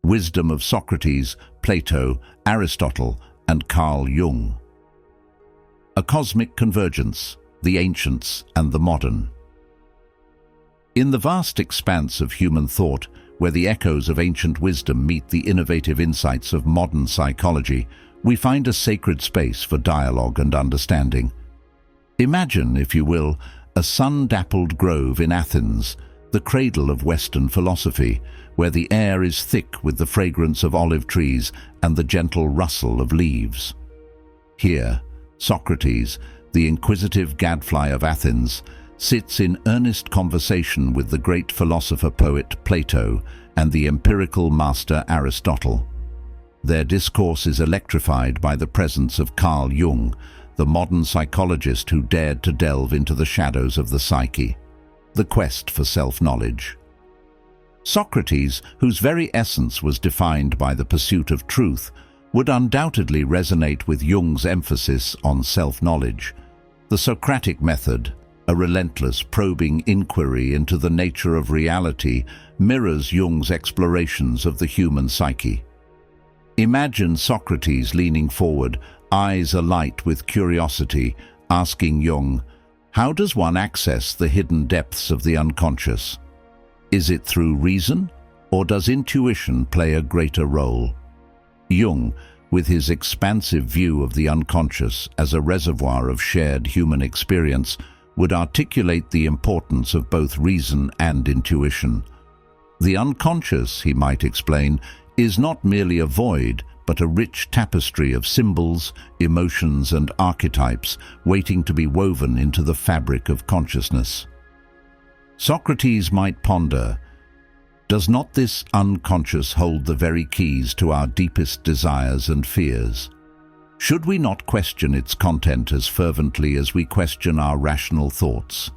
Wisdom of Socrates, Plato, Aristotle, and Carl Jung. A cosmic convergence, the ancients and the modern. In the vast expanse of human thought, where the echoes of ancient wisdom meet the innovative insights of modern psychology, we find a sacred space for dialogue and understanding. Imagine, if you will, a sun-dappled grove in Athens, the cradle of Western philosophy, where the air is thick with the fragrance of olive trees and the gentle rustle of leaves. Here, Socrates, the inquisitive gadfly of Athens, sits in earnest conversation with the great philosopher-poet Plato and the empirical master Aristotle. Their discourse is electrified by the presence of Carl Jung, the modern psychologist who dared to delve into the shadows of the psyche, the quest for self-knowledge. Socrates, whose very essence was defined by the pursuit of truth, would undoubtedly resonate with Jung's emphasis on self-knowledge. The Socratic method, a relentless, probing inquiry into the nature of reality, mirrors Jung's explorations of the human psyche. Imagine Socrates leaning forward, eyes alight with curiosity, asking Jung, "How does one access the hidden depths of the unconscious? Is it through reason, or does intuition play a greater role?" Jung, with his expansive view of the unconscious as a reservoir of shared human experience, would articulate the importance of both reason and intuition. The unconscious, he might explain, is not merely a void, but a rich tapestry of symbols, emotions, and archetypes waiting to be woven into the fabric of consciousness. Socrates might ponder, does not this unconscious hold the very keys to our deepest desires and fears? Should we not question its content as fervently as we question our rational thoughts?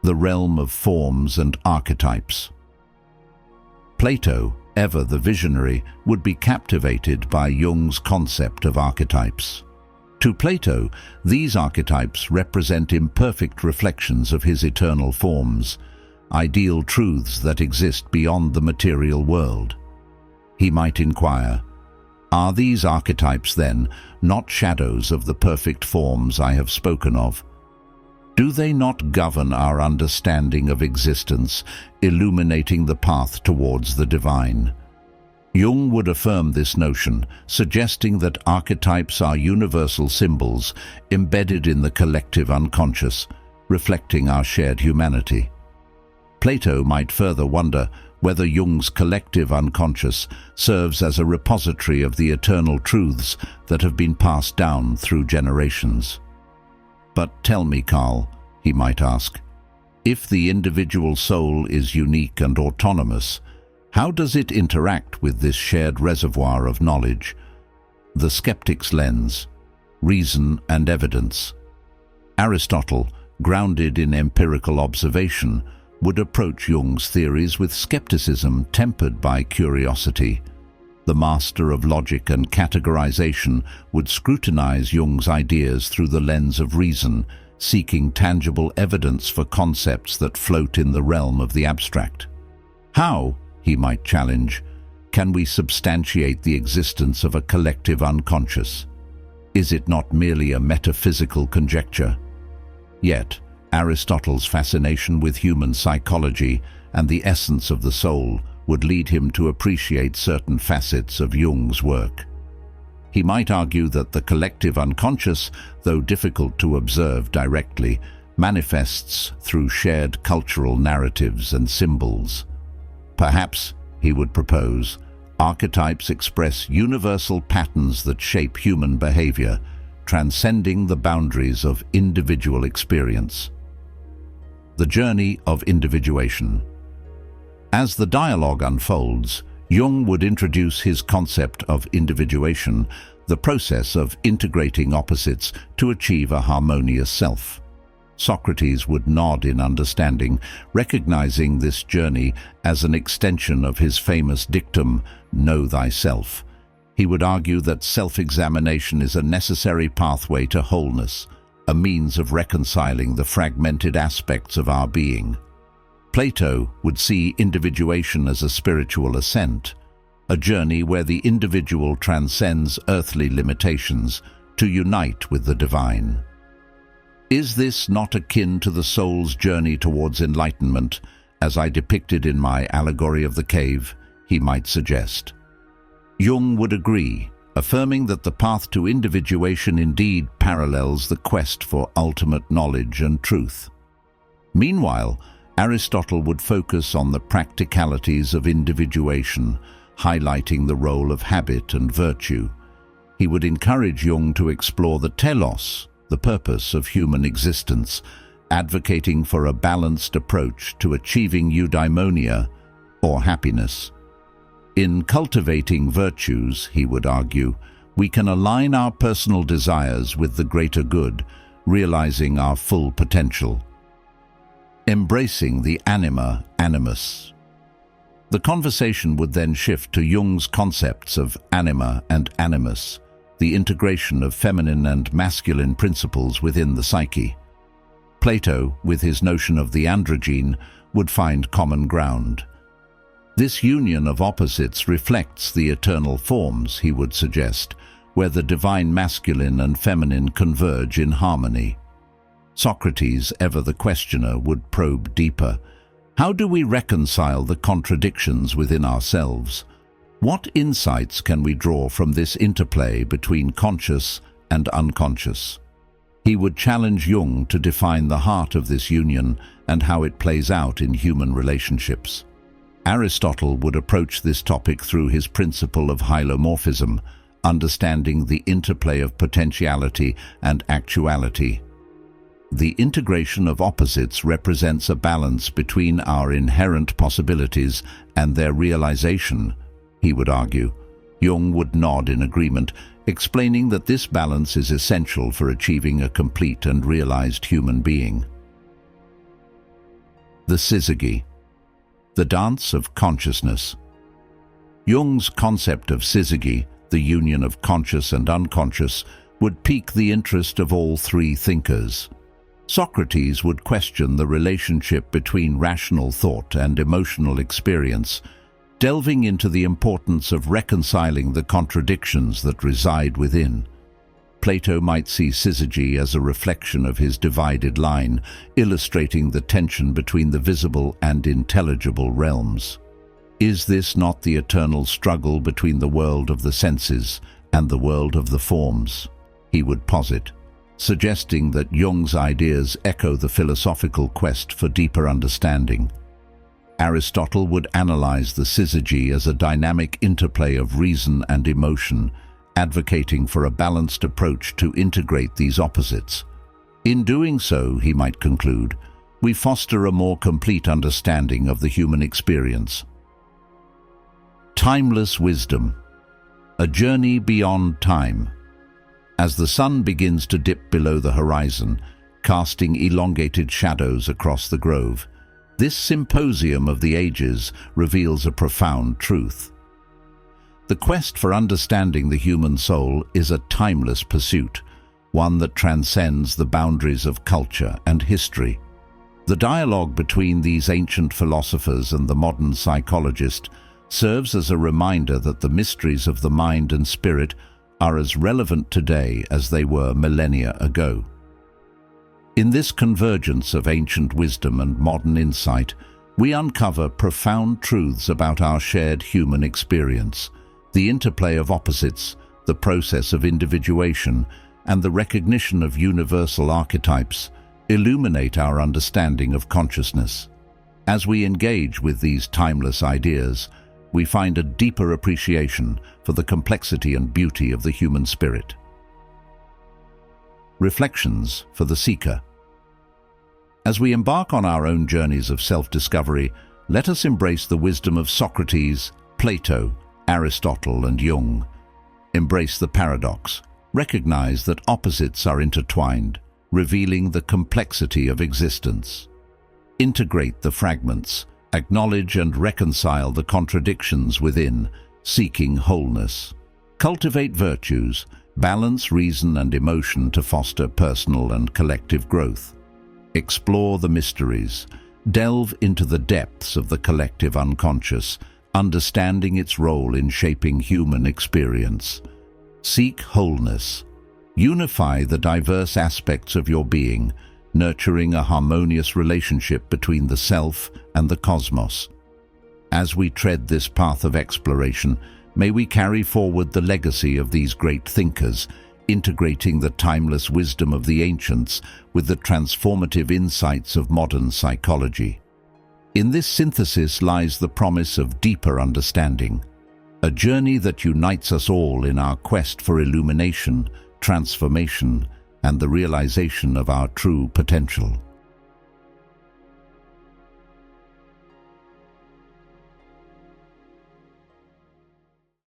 The realm of forms and archetypes. Plato, ever the visionary, would be captivated by Jung's concept of archetypes. To Plato, these archetypes represent imperfect reflections of his eternal forms, ideal truths that exist beyond the material world. He might inquire, are these archetypes, then, not shadows of the perfect forms I have spoken of? Do they not govern our understanding of existence, illuminating the path towards the divine? Jung would affirm this notion, suggesting that archetypes are universal symbols embedded in the collective unconscious, reflecting our shared humanity. Plato might further wonder whether Jung's collective unconscious serves as a repository of the eternal truths that have been passed down through generations. But tell me, Carl, he might ask, if the individual soul is unique and autonomous, how does it interact with this shared reservoir of knowledge? The skeptic's lens, reason and evidence. Aristotle, grounded in empirical observation, would approach Jung's theories with skepticism tempered by curiosity. The master of logic and categorization would scrutinize Jung's ideas through the lens of reason, seeking tangible evidence for concepts that float in the realm of the abstract. How, he might challenge, can we substantiate the existence of a collective unconscious? Is it not merely a metaphysical conjecture? Yet, Aristotle's fascination with human psychology and the essence of the soul would lead him to appreciate certain facets of Jung's work. He might argue that the collective unconscious, though difficult to observe directly, manifests through shared cultural narratives and symbols. Perhaps, he would propose, archetypes express universal patterns that shape human behavior, transcending the boundaries of individual experience. The journey of individuation. As the dialogue unfolds, Jung would introduce his concept of individuation, the process of integrating opposites to achieve a harmonious self. Socrates would nod in understanding, recognizing this journey as an extension of his famous dictum, "Know thyself." He would argue that self-examination is a necessary pathway to wholeness, a means of reconciling the fragmented aspects of our being. Plato would see individuation as a spiritual ascent, a journey where the individual transcends earthly limitations to unite with the divine. Is this not akin to the soul's journey towards enlightenment, as I depicted in my allegory of the cave? He might suggest. Jung would agree, affirming that the path to individuation indeed parallels the quest for ultimate knowledge and truth. Meanwhile, Aristotle would focus on the practicalities of individuation, highlighting the role of habit and virtue. He would encourage Jung to explore the telos, the purpose of human existence, advocating for a balanced approach to achieving eudaimonia, or happiness. In cultivating virtues, he would argue, we can align our personal desires with the greater good, realizing our full potential. Embracing the anima, animus. The conversation would then shift to Jung's concepts of anima and animus, the integration of feminine and masculine principles within the psyche. Plato, with his notion of the androgyne, would find common ground. This union of opposites reflects the eternal forms, he would suggest, where the divine masculine and feminine converge in harmony. Socrates, ever the questioner, would probe deeper. How do we reconcile the contradictions within ourselves? What insights can we draw from this interplay between conscious and unconscious? He would challenge Jung to define the heart of this union and how it plays out in human relationships. Aristotle would approach this topic through his principle of hylomorphism, understanding the interplay of potentiality and actuality. The integration of opposites represents a balance between our inherent possibilities and their realization, he would argue. Jung would nod in agreement, explaining that this balance is essential for achieving a complete and realized human being. The syzygy, the dance of consciousness. Jung's concept of syzygy, the union of conscious and unconscious, would pique the interest of all three thinkers. Socrates would question the relationship between rational thought and emotional experience, delving into the importance of reconciling the contradictions that reside within. Plato might see syzygy as a reflection of his divided line, illustrating the tension between the visible and intelligible realms. Is this not the eternal struggle between the world of the senses and the world of the forms? He would posit, suggesting that Jung's ideas echo the philosophical quest for deeper understanding. Aristotle would analyze the syzygy as a dynamic interplay of reason and emotion, advocating for a balanced approach to integrate these opposites. In doing so, he might conclude, we foster a more complete understanding of the human experience. Timeless wisdom, a journey beyond time. As the sun begins to dip below the horizon, casting elongated shadows across the grove, this symposium of the ages reveals a profound truth. The quest for understanding the human soul is a timeless pursuit, one that transcends the boundaries of culture and history. The dialogue between these ancient philosophers and the modern psychologist serves as a reminder that the mysteries of the mind and spirit are as relevant today as they were millennia ago. In this convergence of ancient wisdom and modern insight, we uncover profound truths about our shared human experience, the interplay of opposites, the process of individuation, and the recognition of universal archetypes illuminate our understanding of consciousness. As we engage with these timeless ideas, we find a deeper appreciation for the complexity and beauty of the human spirit. Reflections for the seeker. As we embark on our own journeys of self-discovery, let us embrace the wisdom of Socrates, Plato, Aristotle, and Jung. Embrace the paradox. Recognize that opposites are intertwined, revealing the complexity of existence. Integrate the fragments. Acknowledge and reconcile the contradictions within, seeking wholeness. Cultivate virtues. Balance reason and emotion to foster personal and collective growth. Explore the mysteries. Delve into the depths of the collective unconscious, understanding its role in shaping human experience. Seek wholeness. Unify the diverse aspects of your being, nurturing a harmonious relationship between the self and the cosmos. As we tread this path of exploration, may we carry forward the legacy of these great thinkers, integrating the timeless wisdom of the ancients with the transformative insights of modern psychology. In this synthesis lies the promise of deeper understanding, a journey that unites us all in our quest for illumination, transformation, and the realization of our true potential.